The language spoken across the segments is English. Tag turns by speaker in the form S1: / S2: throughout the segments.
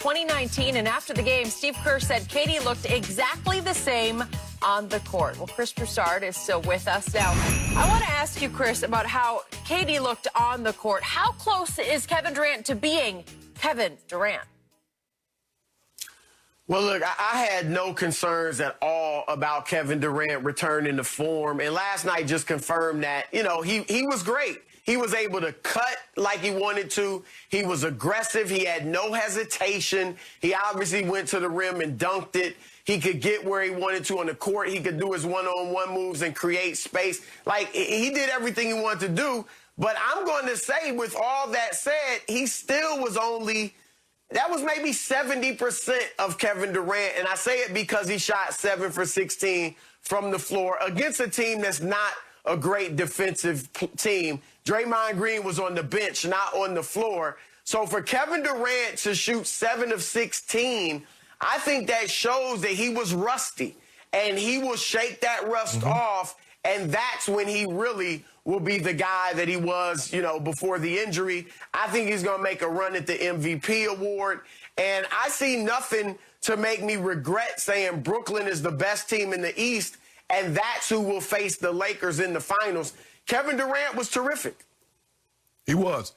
S1: 2019, and after the game, Steve Kerr said KD looked exactly the same on the court. Well, Chris Broussard is still with us now. I want to ask you, Chris, about how KD looked on the court. How close is Kevin Durant to being Kevin Durant?
S2: Well, look, I had no concerns at all about Kevin Durant returning to form. And last night just confirmed that, you know, he was great. He was able to cut like he wanted to. He was aggressive. He had no hesitation. He obviously went to the rim and dunked it. He could get where he wanted to on the court. He could do his one-on-one moves and create space. Like, he did everything he wanted to do. But I'm going to say, with all that said, he still was only... That was maybe 70% of Kevin Durant, and I say it because he shot 7 for 16 from the floor against a team that's not a great defensive team. Draymond Green was on the bench, not on the floor. So for Kevin Durant to shoot 7 of 16, I think that shows that he was rusty, and he will shake that rust off, and that's when he really will be the guy that he was, you know, before the injury. I think he's going to make a run at the MVP award. And I see nothing to make me regret saying Brooklyn is the best team in the East, and that's who will face the Lakers in the finals. Kevin Durant was terrific.
S3: He was.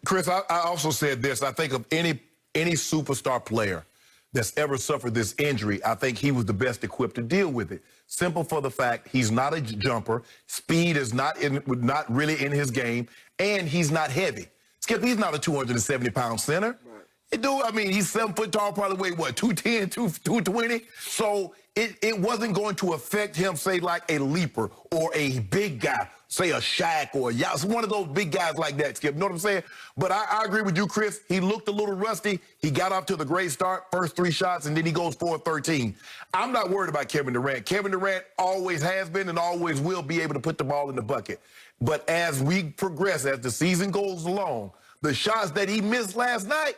S3: Chris, I also said this. I think of any superstar player that's ever suffered this injury, I think he was the best equipped to deal with it. Simple for the fact he's not a jumper, speed is not really in his game, and he's not heavy. Skip, he's not a 270-pound center. Right. Dude, I mean, he's 7 foot tall, probably weighed, what, 210, 220? So it wasn't going to affect him, say, like a leaper or a big guy, say a Shaq or a one of those big guys like that, Skip. You know what I'm saying? But I agree with you, Chris. He looked a little rusty. He got off to the great start, first 3 shots, and then he goes 4-13. I'm not worried about Kevin Durant. Kevin Durant always has been and always will be able to put the ball in the bucket. But as we progress, as the season goes along, the shots that he missed last night,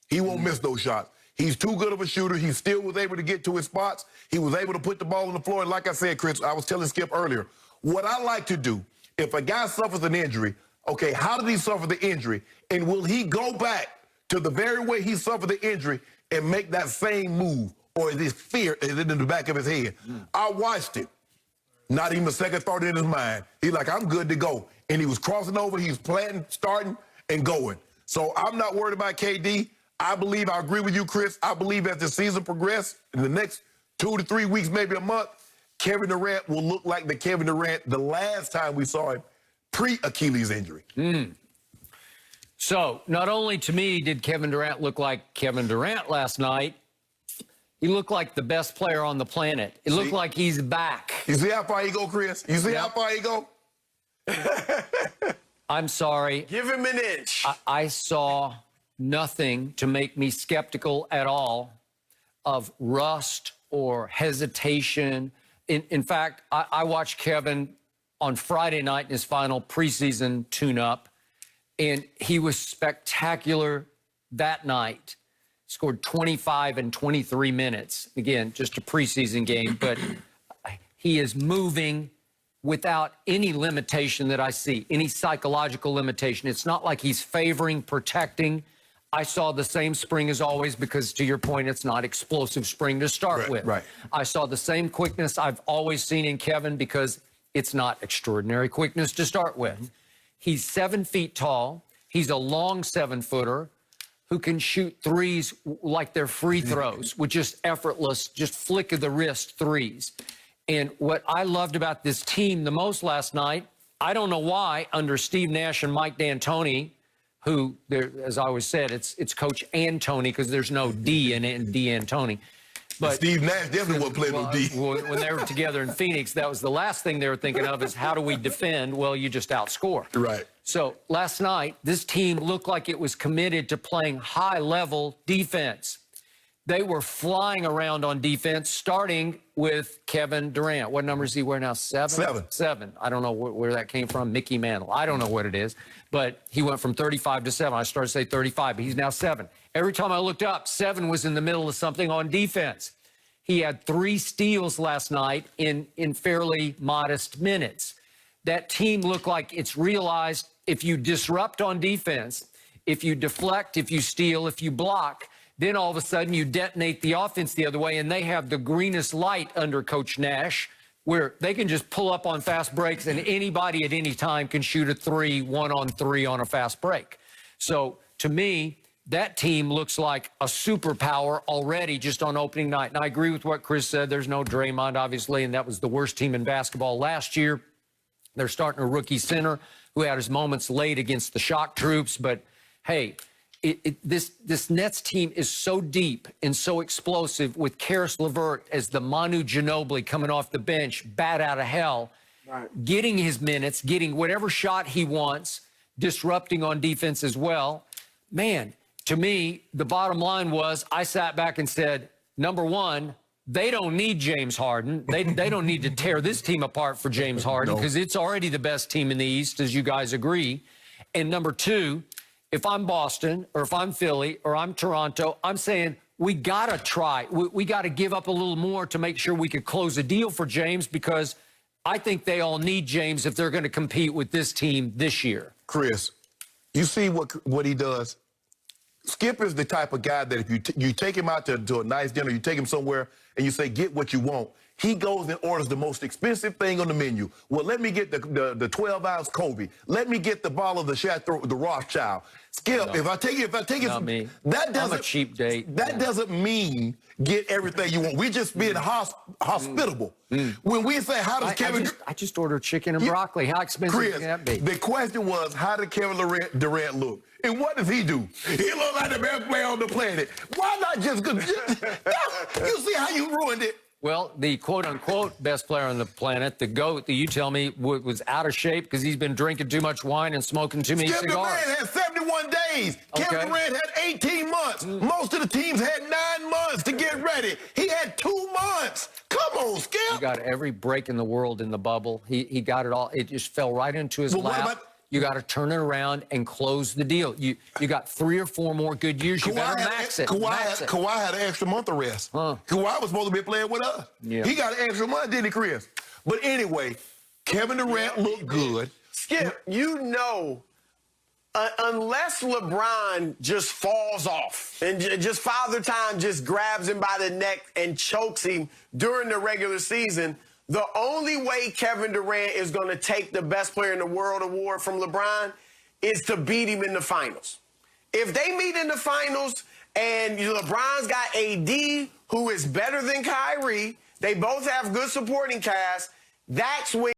S3: he won't miss those shots. He's too good of a shooter. He still was able to get to his spots. He was able to put the ball on the floor. And like I said, Chris, I was telling Skip earlier, what I like to do, if a guy suffers an injury, okay, how did he suffer the injury? And will he go back to the very way he suffered the injury and make that same move? Or is this fear is it in the back of his head? I watched it. Not even a second thought in his mind. He's like, I'm good to go. And he was crossing over. He was planting, starting, and going. So I'm not worried about KD. I agree with you, Chris. I believe as the season progresses, in the next 2 to 3 weeks, maybe a month, Kevin Durant will look like the Kevin Durant the last time we saw him pre-Achilles injury.
S4: So, not only to me did Kevin Durant look like Kevin Durant last night, he looked like the best player on the planet. It looked like he's back.
S3: You see how far he go, Chris? You see how far he go?
S4: I'm sorry.
S2: Give him an inch.
S4: I saw nothing to make me skeptical at all of rust or hesitation. In fact, I watched Kevin on Friday night in his final preseason tune-up, and he was spectacular that night. Scored 25 in 23 minutes. Again, just a preseason game, but he is moving without any limitation that I see, any psychological limitation. It's not like he's favoring, protecting. I saw the same spring as always because, to your point, it's not explosive spring to start with.
S3: Right.
S4: I saw the same quickness I've always seen in Kevin because it's not extraordinary quickness to start with. He's 7 feet tall. He's a long 7-footer who can shoot threes like they're free throws with just effortless, just flick of the wrist threes. And what I loved about this team the most last night, I don't know why, under Steve Nash and Mike D'Antoni, who, as I always said, it's Coach Antoni because there's no D in D'Antoni. But
S3: Steve Nash definitely won't play no D.
S4: When they were together in Phoenix, that was the last thing they were thinking of is how do we defend? Well, you just outscore.
S3: Right.
S4: So last night, this team looked like it was committed to playing high-level defense. They were flying around on defense, starting with Kevin Durant. What number is he wearing now? 7? 7. I don't know where that came from. Mickey Mantle. I don't know what it is. But he went from 35 to 7. I started to say 35, but he's now 7. Every time I looked up, 7 was in the middle of something on defense. He had 3 steals last night in fairly modest minutes. That team looked like it's realized if you disrupt on defense, if you deflect, if you steal, if you block, Then all of a sudden you detonate the offense the other way, and they have the greenest light under Coach Nash, where they can just pull up on fast breaks, and anybody at any time can shoot a 3 1-on-3 on a fast break. So to me, that team looks like a superpower already just on opening night. And I agree with what Chris said. There's no Draymond, obviously, and that was the worst team in basketball last year. They're starting a rookie center who had his moments late against the shock troops. But, hey, this Nets team is so deep and so explosive with Karis LeVert as the Manu Ginobili coming off the bench, bat out of hell, getting his minutes, getting whatever shot he wants, disrupting on defense as well. Man, to me, the bottom line was I sat back and said, number one, they don't need James Harden. They don't need to tear this team apart for James Harden because it's already the best team in the East, as you guys agree. And number two, if I'm Boston or if I'm Philly or I'm Toronto, I'm saying we got to try. We got to give up a little more to make sure we could close a deal for James, because I think they all need James if they're going to compete with this team this year.
S3: Chris, you see what he does? Skip is the type of guy that if you take him out to a nice dinner, you take him somewhere and you say, get what you want, he goes and orders the most expensive thing on the menu. Well, let me get the 12-ounce Kobe. Let me get the bottle of the Rothschild. Skip,
S4: No,
S3: if I take it,
S4: not me.
S3: that doesn't,
S4: I'm a cheap date.
S3: That doesn't mean get everything you want. We just being hospitable. When we say, how does Kevin...
S4: I just ordered chicken and broccoli. How expensive
S3: Chris,
S4: can that be?
S3: the question was, how did Kevin Durant look? And what does he do? He look like the best player on the planet. Why not just go? You see how you ruined it?
S4: Well, the quote-unquote best player on the planet, the GOAT that you tell me was out of shape because he's been drinking too much wine and smoking too many
S3: Kevin
S4: cigars.
S3: Durant had 71 days.
S4: Okay.
S3: Kevin Durant had 18 months. Most of the teams had 9 months to get ready. He had 2 months. Come on, Skip.
S4: He got every break in the world in the bubble. He got it all. It just fell right into his lap. You got to turn it around and close the deal. You got 3 or 4 more good years. You better max it.
S3: Kawhi had an extra month of rest. Kawhi was supposed to be playing with us.
S4: Yeah.
S3: He got an extra month, didn't he, Chris? But anyway, Kevin Durant looked good.
S2: Skip, unless LeBron just falls off and just Father Time just grabs him by the neck and chokes him during the regular season, the only way Kevin Durant is going to take the best player in the world award from LeBron is to beat him in the finals. If they meet in the finals and LeBron's got AD, who is better than Kyrie, they both have good supporting cast, that's when